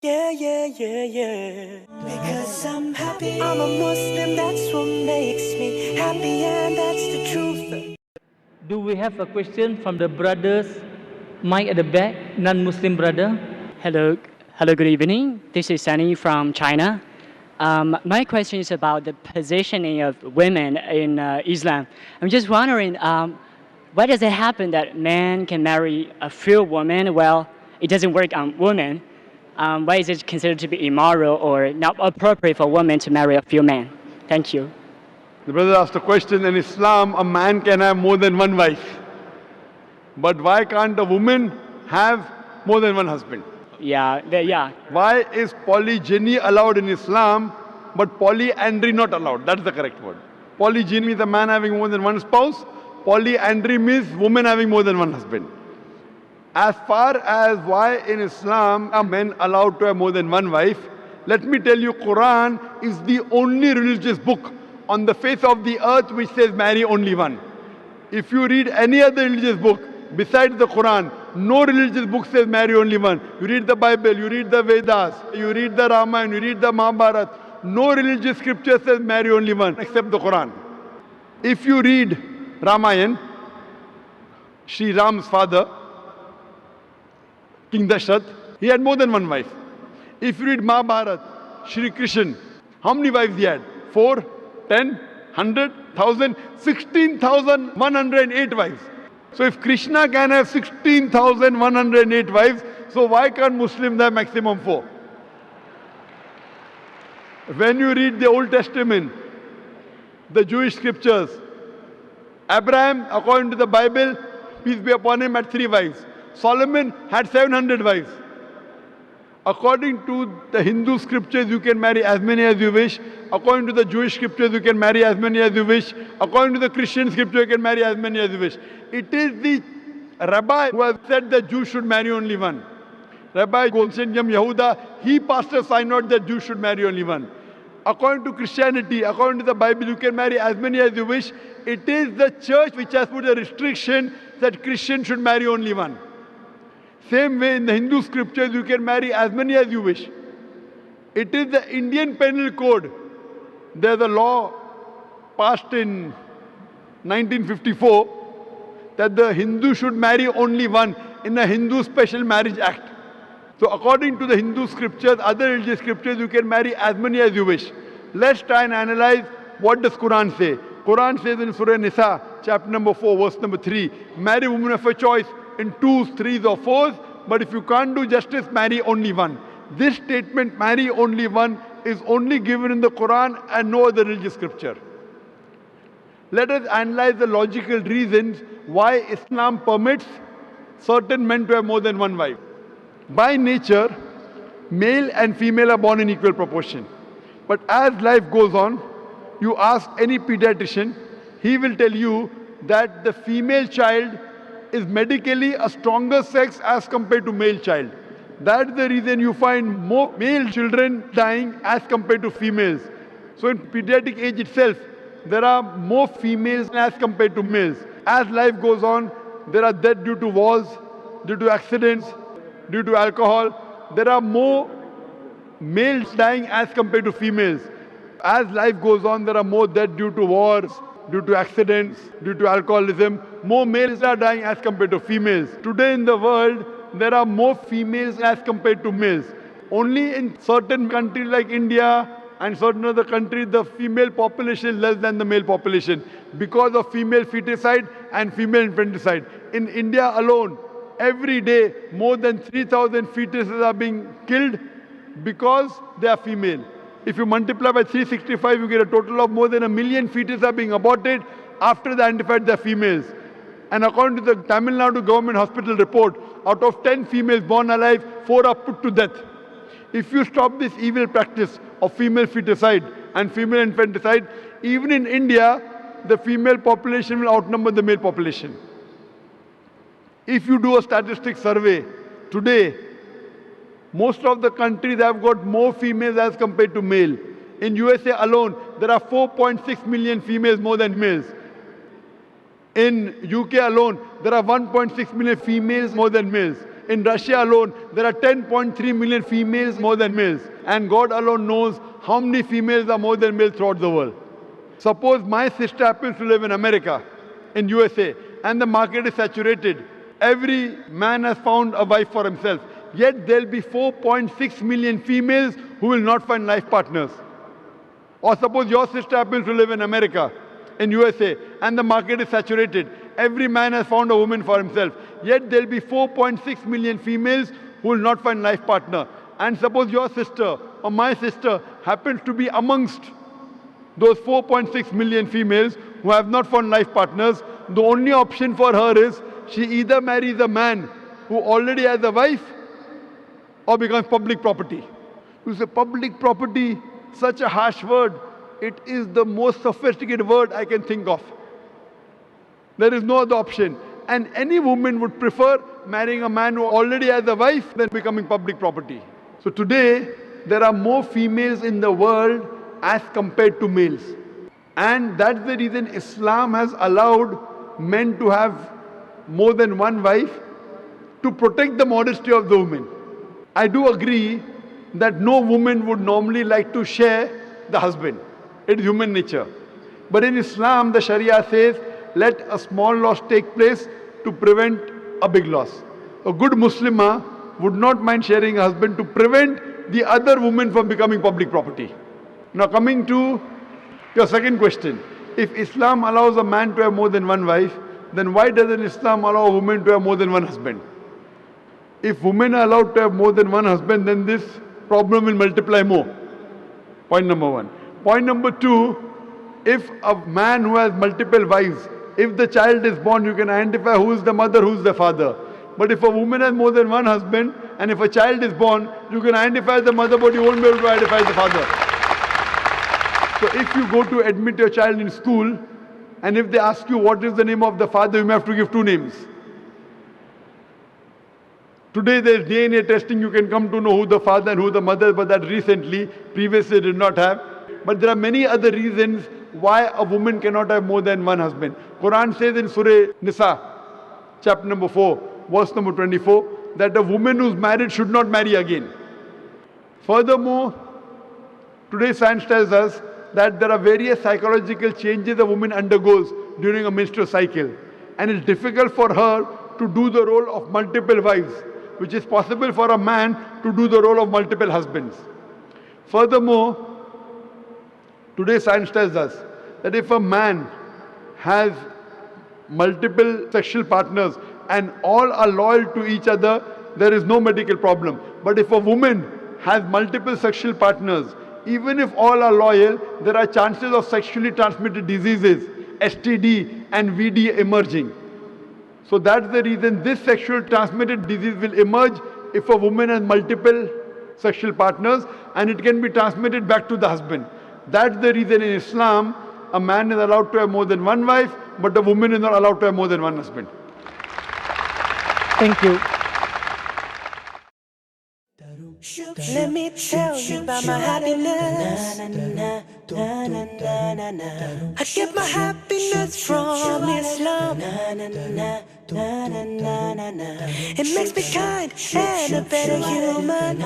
Yeah, yeah, yeah, yeah. Because I'm happy. I'm a Muslim, that's what makes me happy, and that's the truth. Do we have a question from the brothers? Mike at the back, non-Muslim brother. Hello, good evening. This is Sunny from China. My question is about the positioning of women in Islam. I'm just wondering, why does it happen that men can marry a few women? Well, it doesn't work on women. Why is it considered to be immoral or not appropriate for women to marry a few men? Thank you. The brother asked a question. In Islam, a man can have more than one wife. But why can't a woman have more than one husband? Yeah. Why is polygyny allowed in Islam, but polyandry not allowed? That's the correct word. Polygyny means a man having more than one spouse. Polyandry means woman having more than one husband. As far as why in Islam are men allowed to have more than one wife, let me tell you, Quran is the only religious book on the face of the earth which says marry only one. If you read any other religious book besides the Quran, no religious book says marry only one. You read the Bible, you read the Vedas, you read the Ramayana, you read the Mahabharata. No religious scripture says marry only one except the Quran. If you read Ramayana, Sri Ram's father, King Dashrath, he had more than one wife. If you read Mahabharata, Shri Krishna, how many wives he had? 4, 10, 100, 1000, 16,108 wives. So if Krishna can have 16,108 wives, so why can't Muslims have maximum 4? When you read the Old Testament, the Jewish scriptures, Abraham, according to the Bible, peace be upon him, had 3 wives. Solomon had 700 wives. According to the Hindu scriptures, you can marry as many as you wish. According to the Jewish scriptures, you can marry as many as you wish. According to the Christian scripture, you can marry as many as you wish. It is the rabbi who has said that Jews should marry only one. Rabbi Golshen Yam Yehuda, he passed a synod that Jews should marry only one. According to Christianity, according to the Bible, you can marry as many as you wish. It is the church which has put a restriction that Christians should marry only one. Same way in the Hindu scriptures, you can marry as many as you wish. It is the Indian Penal Code. There's a law passed in 1954 that the Hindu should marry only one in a Hindu Special Marriage Act. So according to the Hindu scriptures, other religious scriptures, you can marry as many as you wish. Let's try and analyze what does Quran say. Quran says in Surah Nisa, chapter number 4, verse number 3, marry women of your choice in 2s, 3s or 4s, but if you can't do justice, marry only one. This statement, marry only one, is only given in the Quran and no other religious scripture. Let us analyze the logical reasons why Islam permits certain men to have more than one wife. By nature, male and female are born in equal proportion. But as life goes on, you ask any pediatrician, he will tell you that the female child is medically a stronger sex as compared to male child. That's the reason you find more male children dying as compared to females. So in pediatric age itself, there are more females as compared to males. As life goes on, there are deaths due to wars, due to accidents, due to alcohol. There are more males dying as compared to females. As life goes on, there are more deaths due to wars, due to accidents, due to alcoholism. More males are dying as compared to females. Today in the world, there are more females as compared to males. Only in certain countries like India and certain other countries, the female population is less than the male population because of female feticide and female infanticide. In India alone, every day, more than 3,000 fetuses are being killed because they are female. If you multiply by 365, you get a total of more than 1 million fetuses are being aborted after they identified they're females. And according to the Tamil Nadu government hospital report, out of 10 females born alive, 4 are put to death. If you stop this evil practice of female feticide and female infanticide, even in India, the female population will outnumber the male population. If you do a statistic survey today, most of the countries have got more females as compared to male. In USA alone, there are 4.6 million females more than males. In UK alone, there are 1.6 million females more than males. In Russia alone, there are 10.3 million females more than males. And God alone knows how many females are more than males throughout the world. Suppose my sister happens to live in America, in USA, and the market is saturated. Every man has found a wife for himself. Yet there'll be 4.6 million females who will not find life partners. Or suppose your sister happens to live in America, in USA, and the market is saturated. Every man has found a woman for himself. Yet there'll be 4.6 million females who will not find life partner. And suppose your sister or my sister happens to be amongst those 4.6 million females who have not found life partners. The only option for her is she either marries a man who already has a wife or becomes public property. You say public property, such a harsh word. It is the most sophisticated word I can think of. There is no other option. And any woman would prefer marrying a man who already has a wife than becoming public property. So today, there are more females in the world as compared to males. And that's the reason Islam has allowed men to have more than one wife to protect the modesty of the woman. I do agree that no woman would normally like to share the husband. It is human nature. But in Islam, the Sharia says, let a small loss take place to prevent a big loss. A good Muslimah would not mind sharing a husband to prevent the other woman from becoming public property. Now coming to your second question. If Islam allows a man to have more than one wife, then why doesn't Islam allow a woman to have more than one husband? If women are allowed to have more than one husband, then this problem will multiply more. Point number one. Point number two, if a man who has multiple wives, if the child is born, you can identify who is the mother, who is the father. But if a woman has more than one husband, and if a child is born, you can identify the mother, but you won't be able to identify the father. So if you go to admit your child in school, and if they ask you what is the name of the father, you may have to give two names. Today there is DNA testing, you can come to know who the father and who the mother, but that recently, previously did not have. But there are many other reasons why a woman cannot have more than one husband. Quran says in Surah Nisa, chapter number 4, verse number 24, that a woman who's married should not marry again. Furthermore, today science tells us that there are various psychological changes a woman undergoes during a menstrual cycle. And it's difficult for her to do the role of multiple wives, which is possible for a man to do the role of multiple husbands. Furthermore, today science tells us that if a man has multiple sexual partners and all are loyal to each other, there is no medical problem. But if a woman has multiple sexual partners, even if all are loyal, there are chances of sexually transmitted diseases, STD and VD emerging. So that's the reason this sexual transmitted disease will emerge if a woman has multiple sexual partners, and it can be transmitted back to the husband. That's the reason in Islam, a man is allowed to have more than one wife, but a woman is not allowed to have more than one husband. Thank you. Let me tell you about my happiness. I get my happiness from Islam. It makes me kind and a better human.